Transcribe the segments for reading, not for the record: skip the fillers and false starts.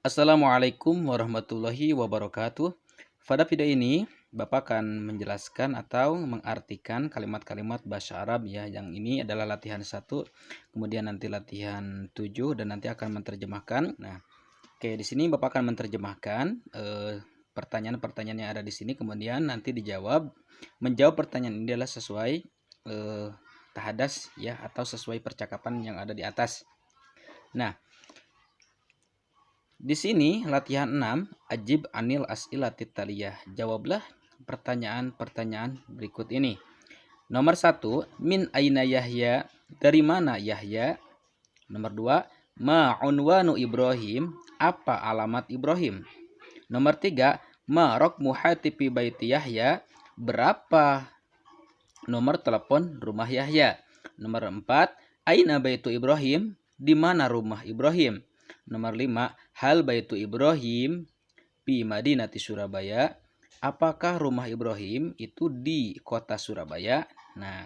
Assalamualaikum warahmatullahi wabarakatuh. Pada video ini, Bapak akan menjelaskan atau mengartikan kalimat-kalimat bahasa Arab ya. Yang ini adalah latihan 1, kemudian nanti latihan 7 dan nanti akan menerjemahkan. Nah, oke, di sini Bapak akan menerjemahkan pertanyaan-pertanyaan yang ada di sini, kemudian nanti dijawab. Menjawab pertanyaan ini adalah sesuai tahadas ya, atau sesuai percakapan yang ada di atas. Nah, di sini latihan 6, ajib anil as'ilatit taliyah. Jawablah pertanyaan-pertanyaan berikut ini. Nomor 1, min aina Yahya? Dari mana Yahya? Nomor 2, ma unwanu Ibrahim? Apa alamat Ibrahim? Nomor 3, ma raqmu hatifi baiti Yahya? Berapa nomor telepon rumah Yahya? Nomor 4, aina baitu Ibrahim? Di mana rumah Ibrahim? Nomor 5, hal baitu Ibrahim pi Madinati Surabaya? Apakah rumah Ibrahim itu di kota Surabaya? Nah,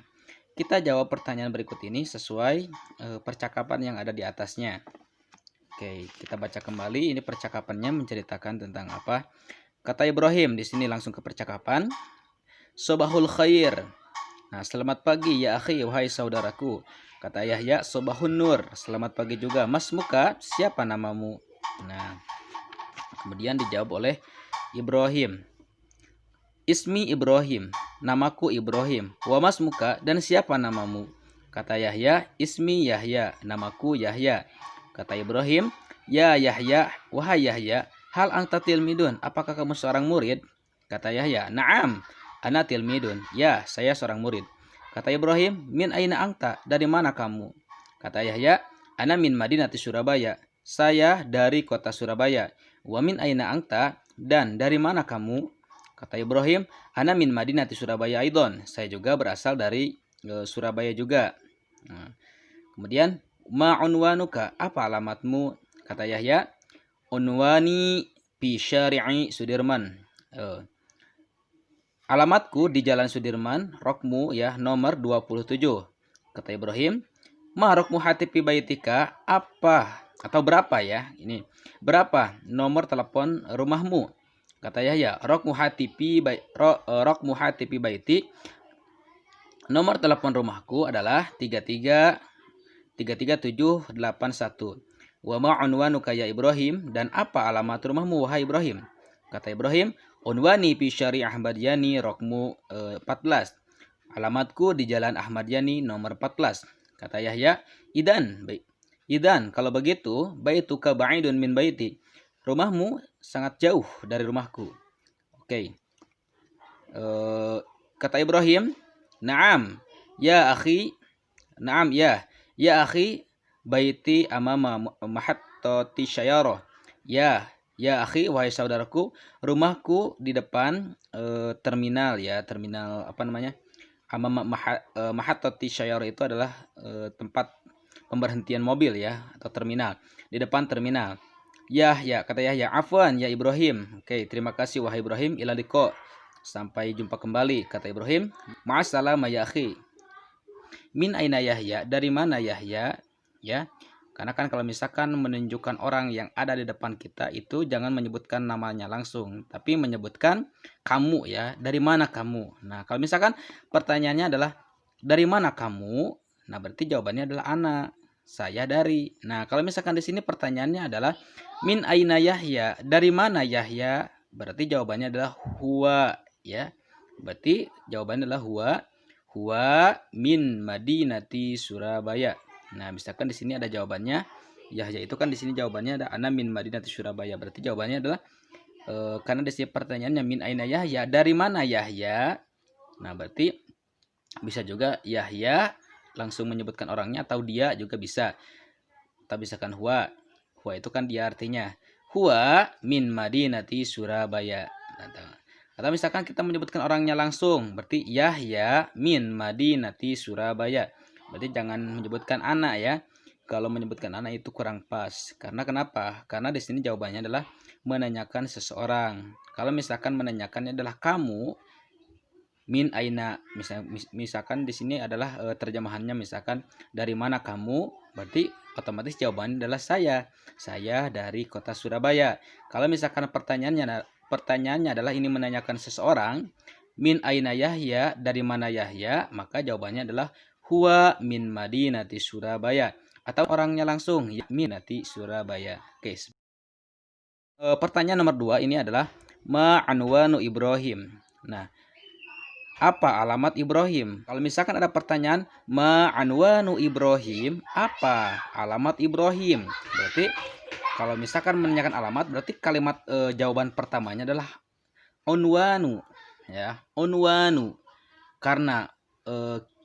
kita jawab pertanyaan berikut ini sesuai percakapan yang ada di atasnya. Oke, kita baca kembali. Ini percakapannya menceritakan tentang apa? Kata Ibrahim, di sini langsung ke percakapan. Sobahul khair. Nah, selamat pagi ya akhi, wahai saudaraku. Kata Yahya, sobahun nur. Selamat pagi juga. Mas muka, siapa namamu? Nah, kemudian dijawab oleh Ibrahim. Ismi Ibrahim. Namaku Ibrahim. Wa mas muka, dan siapa namamu? Kata Yahya, ismi Yahya. Namaku Yahya. Kata Ibrahim, ya Yahya, wahai Yahya, hal anta tilmidun? Apakah kamu seorang murid? Kata Yahya, na'am, ana tilmidun. Ya, saya seorang murid. Kata Ibrahim, min aina angta? Dari mana kamu? Kata Yahya, ana min Madinati Surabaya. Saya dari kota Surabaya. Wa min aina angta? Dan dari mana kamu? Kata Ibrahim, ana min Madinati Surabaya aidon. Saya juga berasal dari Surabaya juga. Nah, kemudian, ma unwanuka? Apa alamatmu? Kata Yahya, unwani fi syari'i Sudirman. Alamatku di Jalan Sudirman, rokmu ya, nomor 27. Kata Ibrahim, ma rokmu hatifi baitika? Apa atau berapa ya? Ini berapa nomor telepon rumahmu? Kata Yahya, rokmu hatifi baiti. Nomor telepon rumahku adalah 333781. Wa ma unwanuka ya Ibrahim? Dan apa alamat rumahmu wahai Ibrahim? Kata Ibrahim, unwani fi syari' Ahmad Yani rokmu 14. Alamatku di Jalan Ahmad Yani nomor 14. Kata Yahya, idan kalau begitu, baituka ba'idun min baiti. Rumahmu sangat jauh dari rumahku. Oke. Kata Ibrahim, na'am ya akhi, na'am ya akhi, baiti amama mahattati syayarah. Ya akhi, wahai saudaraku, rumahku di depan terminal ya, terminal apa namanya? Amama mahattati syayarah itu adalah tempat pemberhentian mobil ya, atau terminal. Di depan terminal. Ya, kata Yahya, afwan ya Ibrahim. Oke, terima kasih wahai Ibrahim, ila liqa. Sampai jumpa kembali, kata Ibrahim. Ma'assalam ya akhi. Min aina Yahya? Dari mana Yahya? Ya. Karena kan kalau misalkan menunjukkan orang yang ada di depan kita itu jangan menyebutkan namanya langsung, tapi menyebutkan kamu ya. Dari mana kamu? Nah, kalau misalkan pertanyaannya adalah dari mana kamu? Nah, berarti jawabannya adalah ana. Saya dari. Nah, kalau misalkan di sini pertanyaannya adalah min aina Yahya? Dari mana Yahya? Berarti jawabannya adalah huwa ya. Berarti jawabannya adalah huwa min Madinati Surabaya. Nah, misalkan di sini ada jawabannya Yahya, itu kan di sini jawabannya ada ana min Madinati Surabaya. Berarti jawabannya adalah karena di sini pertanyaannya min aina Yahya? Dari mana Yahya? Nah, berarti bisa juga Yahya langsung menyebutkan orangnya, atau dia juga bisa. Atau misalkan huwa itu kan dia artinya. Huwa min Madinati Surabaya. Atau misalkan kita menyebutkan orangnya langsung, berarti Yahya min Madinati Surabaya. Berarti jangan menyebutkan anak ya. Kalau menyebutkan anak itu kurang pas. Karena kenapa? Karena di sini jawabannya adalah menanyakan seseorang. Kalau misalkan menanyakannya adalah kamu, Min aina, misalkan di sini adalah terjemahannya misalkan dari mana kamu, berarti otomatis jawabannya adalah saya. Saya dari kota Surabaya. Kalau misalkan pertanyaannya adalah ini menanyakan seseorang, min aina Yahya, dari mana Yahya, maka jawabannya adalah huwa min madinati Surabaya. Atau orangnya langsung, ya, minati Surabaya. Oke. Pertanyaan nomor 2 ini adalah ma'anwanu Ibrahim. Nah, apa alamat Ibrahim? Kalau misalkan ada pertanyaan ma'anwanu Ibrahim, apa alamat Ibrahim? Berarti kalau misalkan menanyakan alamat, berarti kalimat jawaban pertamanya adalah unwanu, ya, unwanu. Karena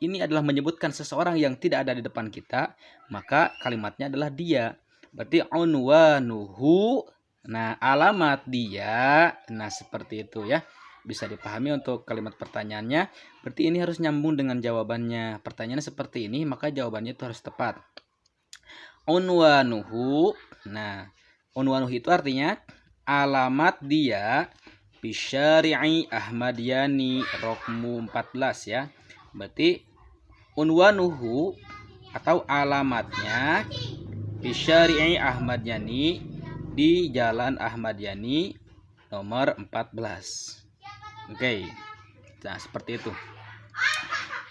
ini adalah menyebutkan seseorang yang tidak ada di depan kita, maka kalimatnya adalah dia. Berarti unwanuhu. Nah, alamat dia. Nah, seperti itu ya. Bisa dipahami untuk kalimat pertanyaannya. Berarti ini harus nyambung dengan jawabannya. Pertanyaannya seperti ini, maka jawabannya itu harus tepat. Unwanuhu. Nah, unwanuhu itu artinya alamat dia bisyari'i Ahmadiyani rokmu 14 ya. Berarti unwanuhu atau alamatnya bisyari'i Ahmadiyani, di Jalan Ahmad Yani nomor 14. Oke. Nah, seperti itu.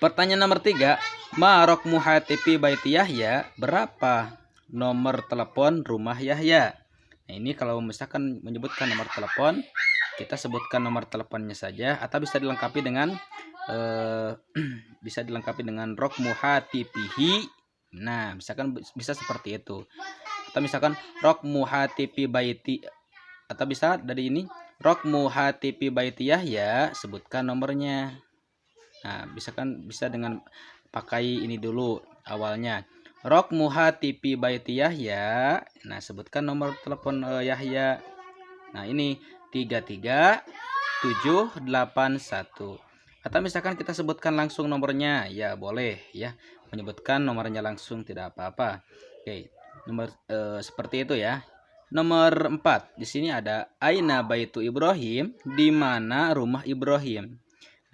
Pertanyaan nomor 3, ma raqmu hatipi baiti Yahya, berapa nomor telepon rumah Yahya? Nah, ini kalau misalkan menyebutkan nomor telepon, kita sebutkan nomor teleponnya saja, atau bisa dilengkapi dengan raqmu hatipihi. Nah, misalkan bisa seperti itu. Atau misalkan raqmu hatipi baiti, atau bisa dari ini raqmu hatipi baiti Yahya, sebutkan nomornya. Nah, bisa dengan pakai ini dulu awalnya. Raqmu hatipi baiti Yahya. Nah, sebutkan nomor telepon Yahya. Nah, ini 33781. Atau misalkan kita sebutkan langsung nomornya, ya boleh ya. Menyebutkan nomornya langsung tidak apa-apa. Oke. Nomor seperti itu ya. Nomor 4, di sini ada aina baitu Ibrahim, di mana rumah Ibrahim.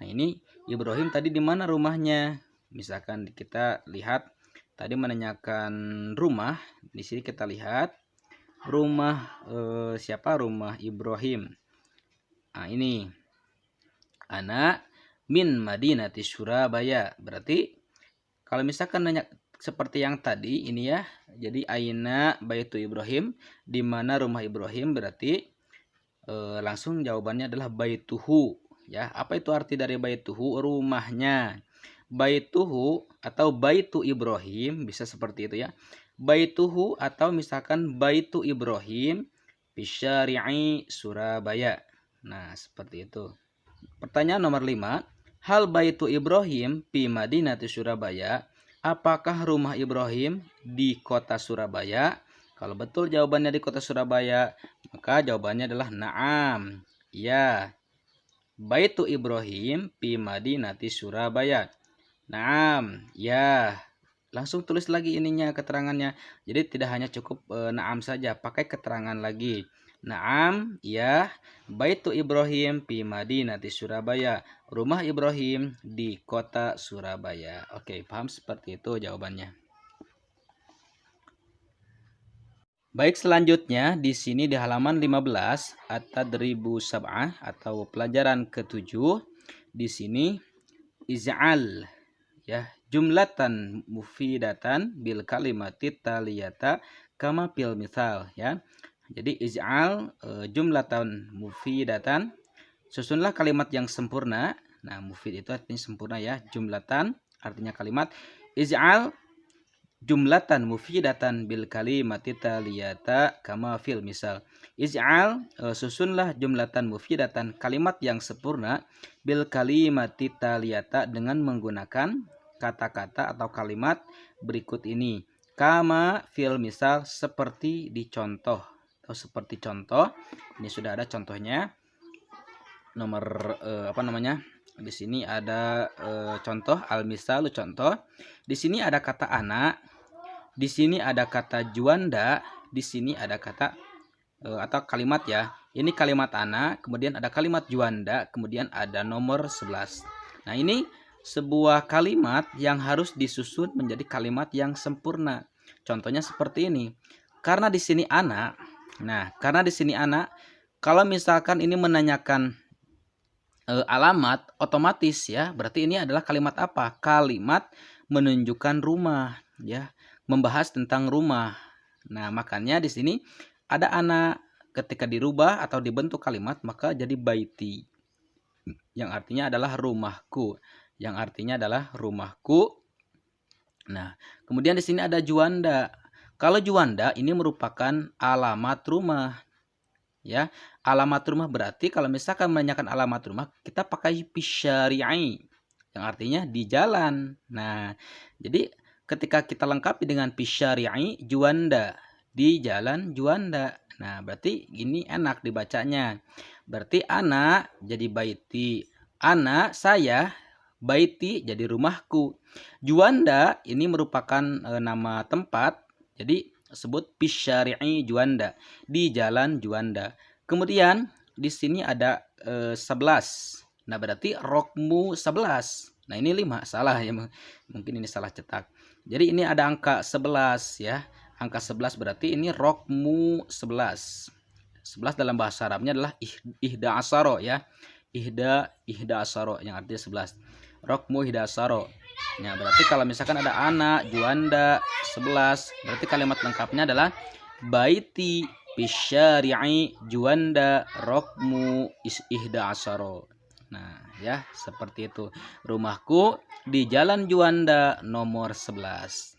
Nah, ini Ibrahim tadi di mana rumahnya? Misalkan kita lihat tadi menanyakan rumah, di sini kita lihat rumah siapa? Rumah Ibrahim. Nah, ini ana min madinati Surabaya. Berarti kalau misalkan nanya seperti yang tadi ini ya, jadi aina baitu Ibrahim, di mana rumah Ibrahim, berarti langsung jawabannya adalah baituhu ya. Apa itu arti dari baituhu? Rumahnya. Baituhu atau baitu Ibrahim bisa seperti itu ya. Baituhu atau misalkan baitu Ibrahim bisyari'i Surabaya. Nah, seperti itu. Pertanyaan nomor 5, hal baitu Ibrahim fi madinati Surabaya, apakah rumah Ibrahim di kota Surabaya? Kalau betul jawabannya di kota Surabaya, maka jawabannya adalah na'am. Ya. Baitu Ibrahim fi madinati Surabaya. Na'am. Ya. Langsung tulis lagi ininya keterangannya. Jadi tidak hanya cukup na'am saja, pakai keterangan lagi. Na'am, ya. Baitu Ibrahim fi madinati Surabaya. Rumah Ibrahim di kota Surabaya. Oke, paham seperti itu jawabannya. Baik, selanjutnya di sini di halaman 15 at-tadribu sab'ah atau pelajaran ke-7. Di sini iz'al ya, jumlatan mufidatan bil kalimati taliyata kama fil misal ya. Jadi iz'al jumlatan mufidatan, susunlah kalimat yang sempurna. Nah, mufid itu artinya sempurna ya. Jumlatan artinya kalimat. Iz'al jumlatan mufidatan bil kalimati taliyata kama fil misal. Iz'al susunlah jumlatan mufidatan, kalimat yang sempurna, bil kalimati taliyata, dengan menggunakan kata-kata atau kalimat berikut ini. Kama fil misal, seperti di contoh atau seperti contoh. Ini sudah ada contohnya. Nomor di sini ada contoh al-misal, contoh. Di sini ada kata anak, di sini ada kata juanda, di sini ada kata atau kalimat ya. Ini kalimat anak, kemudian ada kalimat juanda, kemudian ada nomor 11. Nah, ini sebuah kalimat yang harus disusun menjadi kalimat yang sempurna. Contohnya seperti ini. Karena di sini anak. Nah, karena di sini anak, kalau misalkan ini menanyakan alamat, otomatis ya, berarti ini adalah kalimat apa? Kalimat menunjukkan rumah, ya, membahas tentang rumah. Nah, makanya di sini ada anak. Ketika dirubah atau dibentuk kalimat, maka jadi baiti, yang artinya adalah rumahku, yang artinya adalah rumahku. Nah, kemudian di sini ada juanda. Kalau juanda ini merupakan alamat rumah, ya. Alamat rumah berarti kalau misalkan menanyakan alamat rumah, kita pakai pisyari'i, yang artinya di jalan. Nah, jadi ketika kita lengkapi dengan pisyari'i, juanda, di jalan juanda. Nah, berarti ini enak dibacanya. Berarti anak jadi baiti, anak saya, baiti jadi rumahku. Juanda ini merupakan nama tempat, jadi sebut pisyari'i juanda, di jalan juanda. Kemudian di sini ada 11. Nah, berarti rokmu 11. Nah, ini 5, salah ya. Mungkin ini salah cetak. Jadi ini ada angka 11 ya. Angka 11 berarti ini rokmu 11. 11 dalam bahasa Arabnya adalah ihda asaro ya. Ihda asaro yang artinya 11. Rokmu ihda asaro. Nah, berarti kalau misalkan ada anak, juanda, 11, berarti kalimat lengkapnya adalah baiti bisyari'i juanda rokmu ihda asaro. Nah, ya, seperti itu. Rumahku di Jalan Juanda nomor 11.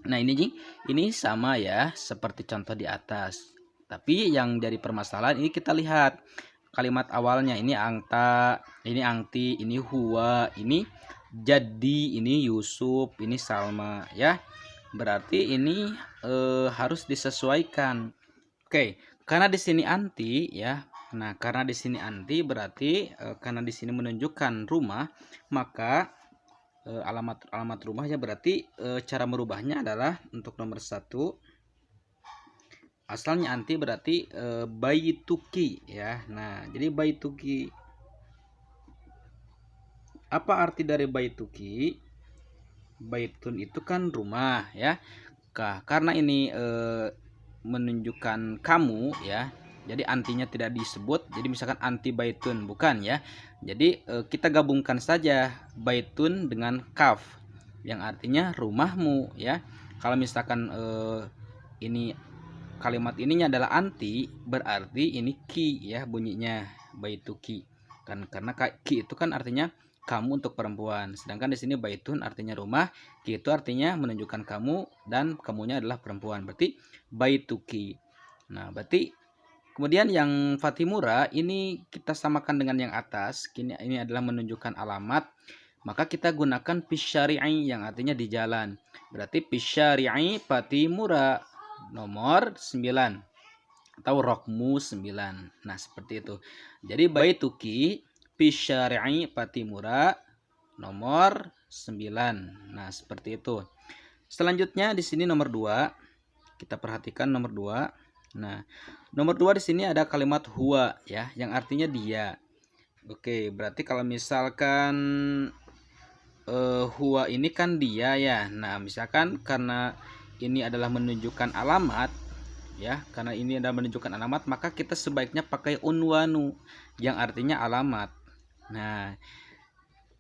Nah, ini sama ya, seperti contoh di atas. Tapi yang dari permasalahan ini kita lihat kalimat awalnya, ini angta, ini angti, ini huwa, ini jadi, ini Yusuf, ini Salma ya. Berarti ini harus disesuaikan. Oke, karena di sini anti ya. Nah, karena di sini anti berarti karena di sini menunjukkan rumah, maka alamat rumahnya berarti cara merubahnya adalah untuk nomor 1, asalnya anti berarti baituki ya. Nah, jadi baituki, apa arti dari baituki? Baitun itu kan rumah ya. Karena ini menunjukkan kamu ya, jadi antinya tidak disebut. Jadi misalkan anti baitun, bukan ya. Jadi kita gabungkan saja baitun dengan kaf, yang artinya rumahmu ya. Kalau misalkan ini kalimat ininya adalah anti, berarti ini ki ya bunyinya, baituki. Karena ki itu kan artinya kamu untuk perempuan. Sedangkan di sini baitun artinya rumah, ki itu artinya menunjukkan kamu dan kamunya adalah perempuan. Berarti baituki. Nah, berarti kemudian yang Fatimura ini kita samakan dengan yang atas. Ini adalah menunjukkan alamat. Maka kita gunakan pisyari'i yang artinya di jalan. Berarti pisyari'i Fatimura nomor 9 atau rokmu 9. Nah, seperti itu. Jadi baituki pisyari'i Fatimura nomor 9. Nah, seperti itu. Selanjutnya di sini nomor 2. Kita perhatikan nomor 2. Nah, nomor 2 di sini ada kalimat huwa ya, yang artinya dia. Oke, berarti kalau misalkan huwa ini kan dia ya. Nah, misalkan karena ini adalah menunjukkan alamat ya, karena ini adalah menunjukkan alamat, maka kita sebaiknya pakai unwanu yang artinya alamat. Nah,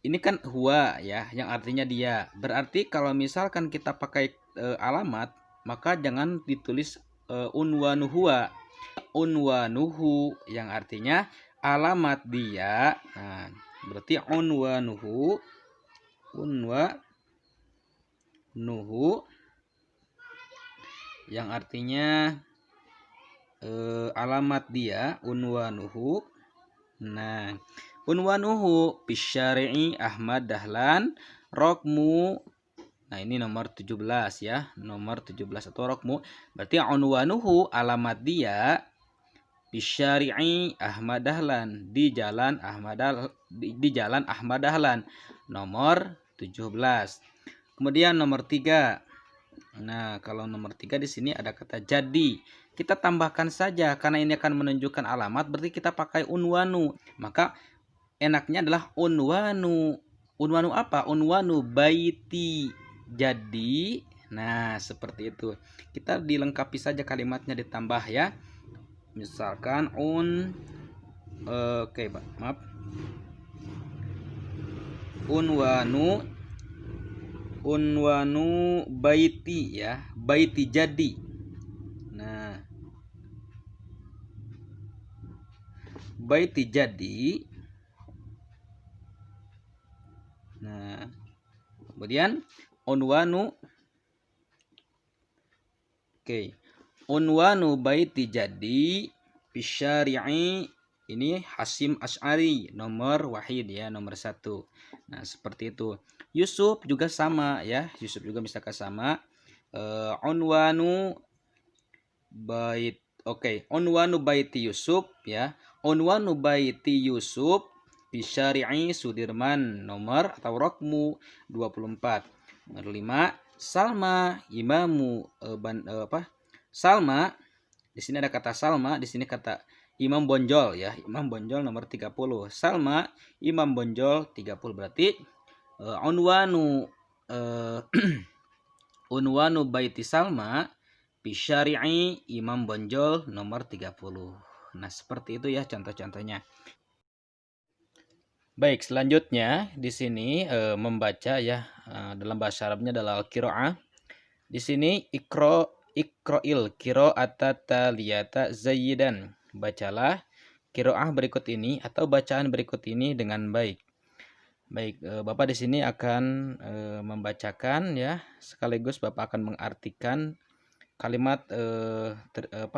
ini kan huwa ya, yang artinya dia. Berarti kalau misalkan kita pakai alamat, maka jangan ditulis unwanu huwa. Unwanuhu yang artinya alamat dia. Nah, berarti unwanuhu yang artinya alamat dia, unwanuhu. Nah, unwanuhu bisyari'i Ahmad Dahlan rokmu. Nah, ini nomor 17 ya, nomor 17 atau rokmu. Berarti unwanuhu alamat dia bisyari'i Ahmad Dahlan, di jalan Ahmad Dahlan nomor 17. Kemudian nomor 3. Nah, kalau nomor 3 di sini ada kata jadi. Kita tambahkan saja karena ini akan menunjukkan alamat, berarti kita pakai unwanu. Maka enaknya adalah unwanu. Unwanu apa? Unwanu baiti. Jadi, nah seperti itu. Kita dilengkapi saja kalimatnya, ditambah ya. Misalkan oke, maaf. Unwanu baiti ya, baiti jadi. Nah, baiti jadi. Nah, kemudian unwanu, oke, unwanu baiti jadi bisyari'i, ini Hasim Asy'ari nomor wahid ya, nomor 1. Nah, seperti itu. Yusuf juga sama ya, Yusuf juga misalkan sama. Unwanu bait, oke, unwanu baiti Yusuf ya. Unwanu baiti Yusuf bisyari'i Sudirman nomor atau rokmu 24. Nomor 5, Salma imamu Salma, di sini ada kata Salma, di sini kata Imam Bonjol ya. Imam Bonjol nomor 30. Salma Imam Bonjol 30, berarti unwanu unwanu baiti Salma bisyari'i Imam Bonjol nomor 30. Nah, seperti itu ya contoh-contohnya. Baik, selanjutnya di sini membaca ya, dalam bahasa Arabnya adalah al-qiraah. Di sini ikro'il qira'ata taliyata zayyidan. Bacalah qiraah berikut ini atau bacaan berikut ini dengan baik. Baik, Bapak di sini akan membacakan ya, sekaligus Bapak akan mengartikan kalimat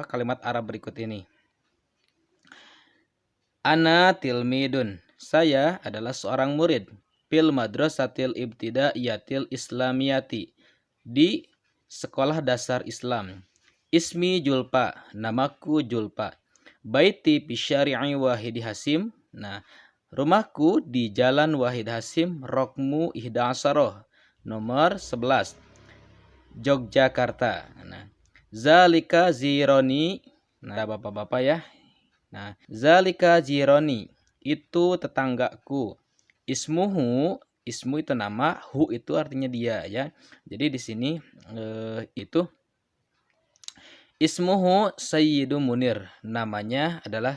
kalimat Arab berikut ini. Ana tilmidun, saya adalah seorang murid, fil madrasatil ibtidaiyatil islamiyati, di sekolah dasar Islam. Ismi Julpa, namaku Julpa. Baiti bisyari'i Wahid Hasim. Nah, rumahku di Jalan Wahid Hasim, rokmu ihda asaroh, nomor 11, Yogyakarta. Nah, zalika zironi. Nah, bapak-bapak ya. Nah, zalika zironi, itu tetanggaku. Ismuhu, ismu itu nama, hu itu artinya dia ya. Jadi di sini itu ismuhu Sayyidu Munir, namanya adalah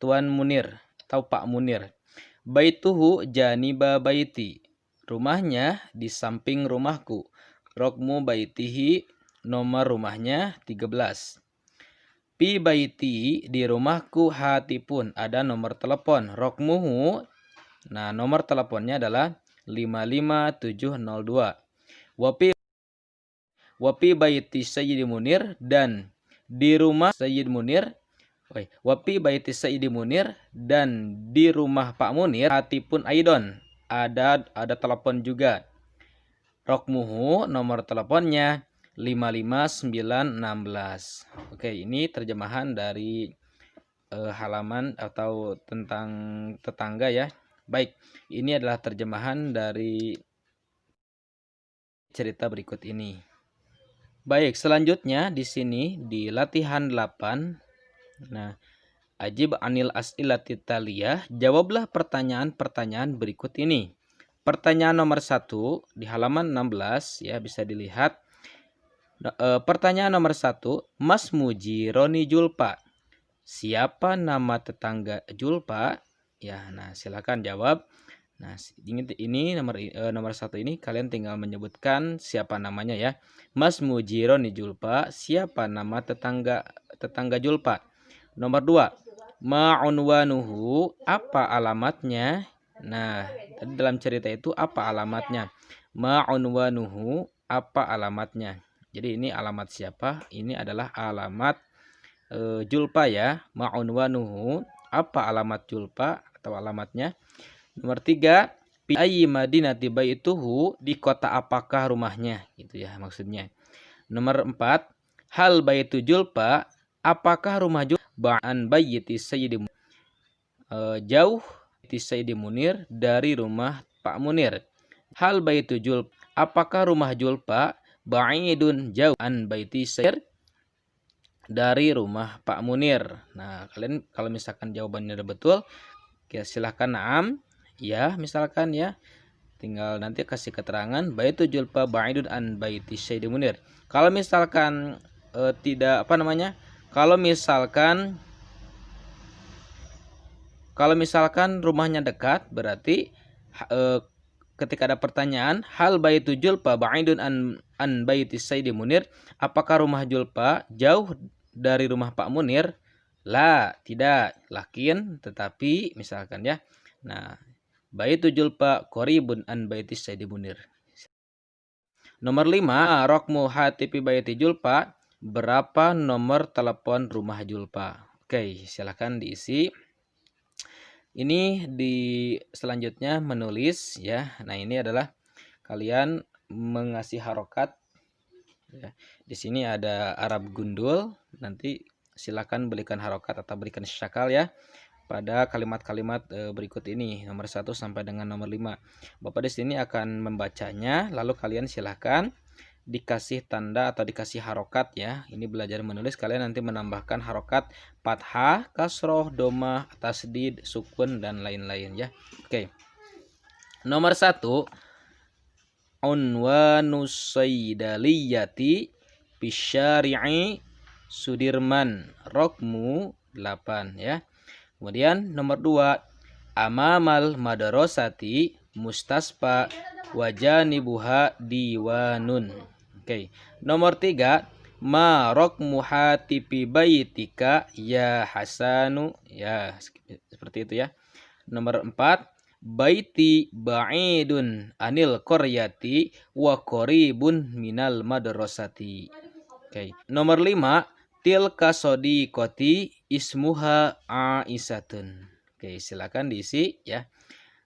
Tuan Munir atau Pak Munir. Baituhu janiba baiti, rumahnya di samping rumahku. Rokmu baitihi, nomor rumahnya 13. Pi baiti, di rumahku hatipun, ada nomor telepon. Rokmuhu, nah nomor teleponnya adalah 55702. Wapi baiti Sayyid Munir, dan di rumah Sayyid Munir. Wapi baiti Sayyid Munir, dan di rumah Pak Munir hatipun aidon, ada telepon juga. Rokmuhu, nomor teleponnya 55916. Oke, ini terjemahan dari halaman atau tentang tetangga ya. Baik, ini adalah terjemahan dari cerita berikut ini. Baik, selanjutnya di sini di latihan 8. Nah, ajib anil as'ilati taliyah, jawablah pertanyaan-pertanyaan berikut ini. Pertanyaan nomor 1 di halaman 16 ya, bisa dilihat. Pertanyaan nomor 1, Mas Mujironi Julpa, siapa nama tetangga Julpa? Ya, nah silakan jawab. Nah, ini nomor 1 ini kalian tinggal menyebutkan siapa namanya ya. Mas Mujironi Julpa, siapa nama tetangga Julpa? Nomor 2, ma'unwanuhu, apa alamatnya? Nah, tadi dalam cerita itu apa alamatnya? Ma'unwanuhu, apa alamatnya? Jadi ini alamat siapa? Ini adalah alamat Julpa ya. Ma'unwanuhu, apa alamat Julpa atau alamatnya? Nomor 3, fi ayyi madinati baituhu, di kota apakah rumahnya, gitu ya maksudnya. Nomor 4, hal baitu Julpa, apakah rumah Julpa ba'an bayyiti Sayyidi jauh di Sayyidi Munir dari rumah Pak Munir. Hal baitu Julpa, apakah rumah Julpa ba'idun jauh an baiti Sayyid, dari rumah Pak Munir. Nah, kalian kalau misalkan jawabannya udah betul, Oke, silahkan na'am. Ya, misalkan ya. Tinggal nanti kasih keterangan baitu julpa ba'idun an baiti Sayyidi Munir. Kalau misalkan tidak apa namanya? Kalau misalkan rumahnya dekat, berarti ketika ada pertanyaan hal baitu julpa ba'idun an baiti Sayyidi Munir, apakah rumah julpa jauh dari rumah Pak Munir? La, tidak. Lakin, tetapi misalkan ya. Nah, baitu julpa qaribun an baiti Sayyidi Munir. Nomor 5, rokmu hatipi baiti julpa, berapa nomor telepon rumah julpa? Oke, silakan diisi. Ini selanjutnya menulis ya. Nah, ini adalah kalian mengasih harokat ya. Di sini ada Arab gundul, nanti silakan berikan harokat atau berikan syakal ya pada kalimat-kalimat berikut ini, nomor 1 sampai dengan nomor 5. Bapak di sini akan membacanya, lalu kalian silahkan dikasih tanda atau dikasih harokat ya. Ini belajar menulis, kalian nanti menambahkan harokat fathah, kasroh, domah, tasdid, sukun, dan lain-lain ya. Oke. Nomor 1, unwanus sayyidaliyati bisyari'i Sudirman, rokmu 8 ya. Kemudian nomor 2, amamal madrasati mustaspa wajanibuha diwanun. Oke. Nomor 3, ma rokmu hatipi baitika ya Hasanu, ya seperti itu ya. Nomor 4, baiti ba'idun anil qaryati wa qaribun minal madrasati. Oke. Nomor 5, tilka sodiqoti ismuha Aisyatun. Oke, silakan diisi ya.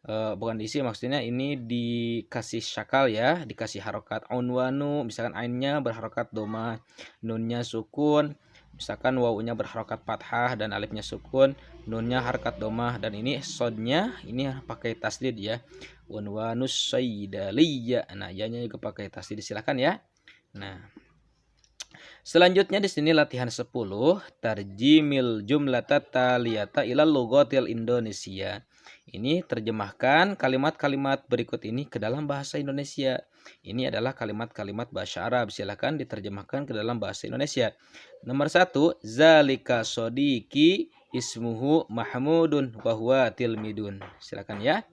Bukan diisi, maksudnya ini dikasih syakal ya, dikasih harokat unwanu, misalkan ainnya berharokat doma, nunnya sukun, misalkan wawunya berharokat fathah dan alifnya sukun, nunnya harokat doma, dan ini sodnya ini pakai tasdid ya. Unwanus sayyidaliyah. Nah, ya-nya juga pakai tasdid, silakan ya. Nah, selanjutnya di sini latihan 10, tarjimil jumlata taliyata ilal lughatil Indonesia. Ini terjemahkan kalimat-kalimat berikut ini ke dalam bahasa Indonesia. Ini adalah kalimat-kalimat bahasa Arab. Silakan diterjemahkan ke dalam bahasa Indonesia. Nomor 1, zalika sodiki ismuhu Mahmudun wa huwa tilmidun. Silakan ya.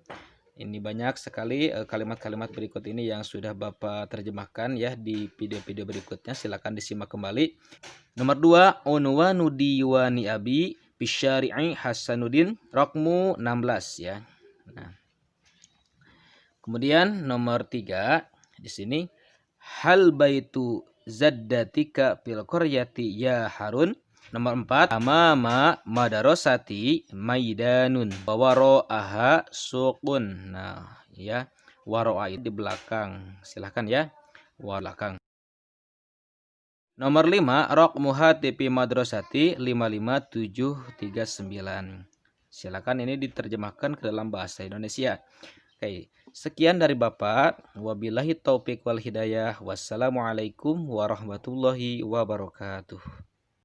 Ini banyak sekali kalimat-kalimat berikut ini yang sudah Bapak terjemahkan ya di video-video berikutnya. Silakan disimak kembali. Nomor 2, unwanu diwani abi bisyari'i Hasanuddin, rokmu 16 ya. Nah. Kemudian nomor 3 di sini, hal baitu zaddatika fil qaryati ya Harun. Nomor 4, amama madarosati maidanun waro'aha suqun. Nah, ya, waro'a di belakang. Silahkan ya, belakang. Nomor 5, raqmu hatipi madrasati 55739. Silakan ini diterjemahkan ke dalam bahasa Indonesia. Oke, sekian dari Bapak. Wabillahi taufik wal hidayah. Wassalamualaikum warahmatullahi wabarakatuh.